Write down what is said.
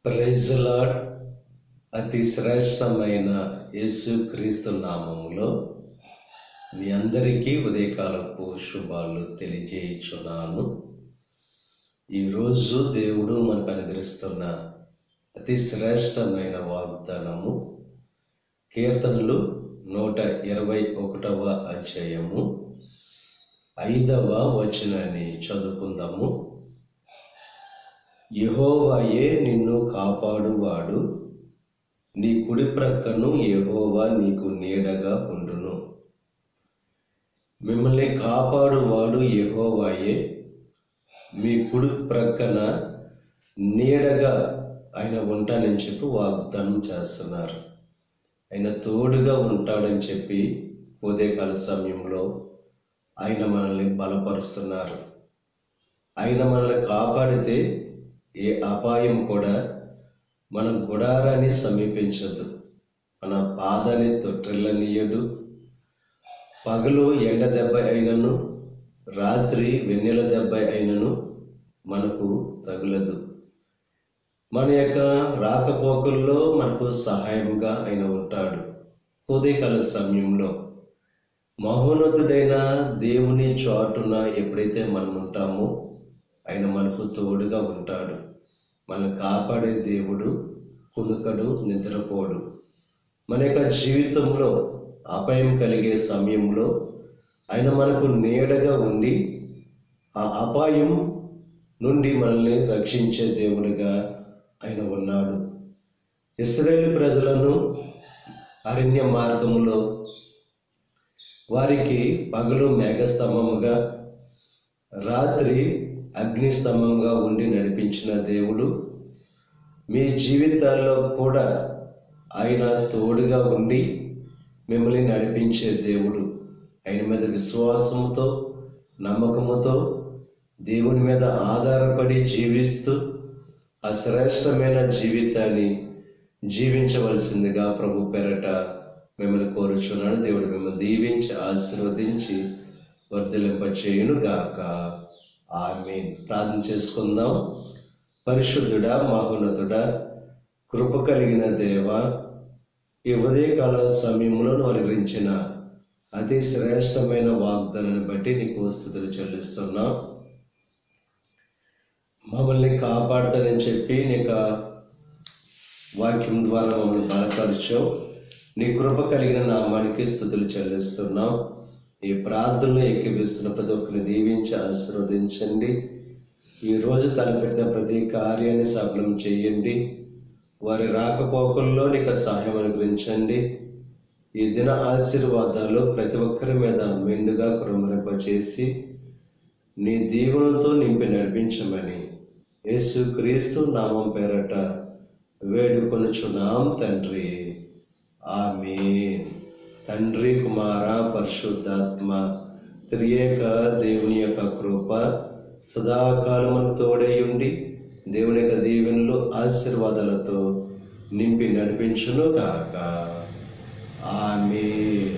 Praise the lord. అతి శ్రేష్టమైన యేసుక్రీస్తు నామములో మీ అందరికీ ఉదయకాలపు శుభాలు తెలియజేయుచున్నాను. ఈరోజు దేవుడు మనకు అనుగ్రహిస్తున్న అతి శ్రేష్టమైన వాగ్దానము కీర్తనలు 121వ అధ్యాయము 5వ వచనాన్ని చదువుకుందాము. యెహోవాయే నిన్ను కాపాడువాడు, నీ కుడి ప్రక్కను యెహోవా నీకు నీడగా ఉండును. మిమ్మల్ని కాపాడువాడు యెహోవాయే, మీ కుడి ప్రక్కన నీడగా ఆయన ఉంటానని చెప్పి వాగ్దానం చేస్తున్నారు. ఆయన తోడుగా ఉంటాడని చెప్పి ఉదయకాల సమయంలో ఆయన మనల్ని బలపరుస్తున్నారు. ఆయన మనల్ని కాపాడితే ఏ అపాయం కూడా మన గుడారాన్ని సమీపించదు, మన పాదాన్ని తొట్టిల్లనీయడు. పగలు ఎండ దెబ్బ అయినను, రాత్రి వెన్నెల దెబ్బ అయినను మనకు తగులదు. మన యొక్క రాకపోకల్లో మనకు సహాయంగా ఆయన ఉంటాడు. ఉదయకాల సమయంలో మహోన్నతుడైన దేవుని చాటున ఎప్పుడైతే మనం ఉంటామో ఆయన మనకు తోడుగా ఉంటాడు. మనం కాపాడే దేవుడు కునుకడు, నిద్రపోడు. మన యొక్క జీవితంలో అపాయం కలిగే సమయంలో ఆయన మనకు నీడగా ఉండి ఆ అపాయం నుండి మనల్ని రక్షించే దేవుడిగా ఆయన ఉన్నాడు. ఇశ్రాయేలు ప్రజలను అరణ్య మార్గములో వారికి పగలు మేఘస్తంభముగా, రాత్రి అగ్నిస్తంభంగా ఉండి నడిపించిన దేవుడు మీ జీవితాల్లో కూడా ఆయన తోడుగా ఉండి మిమ్మల్ని నడిపించే దేవుడు. ఆయన మీద విశ్వాసంతో, నమ్మకముతో, దేవుని మీద ఆధారపడి జీవిస్తూ ఆ శ్రేష్టమైన జీవితాన్ని జీవించవలసిందిగా ప్రభు పేరట మిమ్మల్ని కోరుచున్నాను. దేవుడు మిమ్మల్ని దీవించి ఆశీర్వదించి వర్ధిల్లింపచేయును గాక. ఆమేన్. ప్రార్థన చేసుకుందాం. పరిశుద్ధుడా, మహోన్నతుడా, కృప కలిగిన దేవ, ఈ ఉదయకాల సమయంలో నువ్వు అనుగ్రహించిన అతి శ్రేష్టమైన వాగ్దానాన్ని బట్టి నీకు స్తుతులు చెల్లిస్తున్నాం. మమ్మల్ని కాపాడుతానని చెప్పి నీకు వాక్యం ద్వారా మమ్మల్ని బలపరచావు. నీ కృప కలిగిన నామానికి స్తుతులు చెల్లిస్తున్నాం. ఈ ప్రార్థనలు ఎక్కిపిస్తున్న ప్రతి ఒక్కరిని దీవించి ఆశీర్వదించండి. ఈరోజు తలపెట్టిన ప్రతి కార్యాన్ని సఫలం చేయండి. వారి రాకపోకల్లో నీకు సహాయం అనుగ్రహించండి. ఈ దిన ఆశీర్వాదాలు ప్రతి ఒక్కరి మీద మెండుగా కురుమరింపచేసి నీ దీవులతో నింపి నడిపించమని యేసుక్రీస్తు నామం పేరట వేడుకొనుచున్నాం తండ్రి. ఆమేన్. తండ్రి, కుమార, పరిశుద్ధాత్మ త్రియేక దేవుని యొక్క కృప సదాకాలం మనకు తోడై ఉండి దేవుని యొక్క దీవెనలు ఆశీర్వాదాలతో నింపి నడిపించును గాక. ఆమేన్.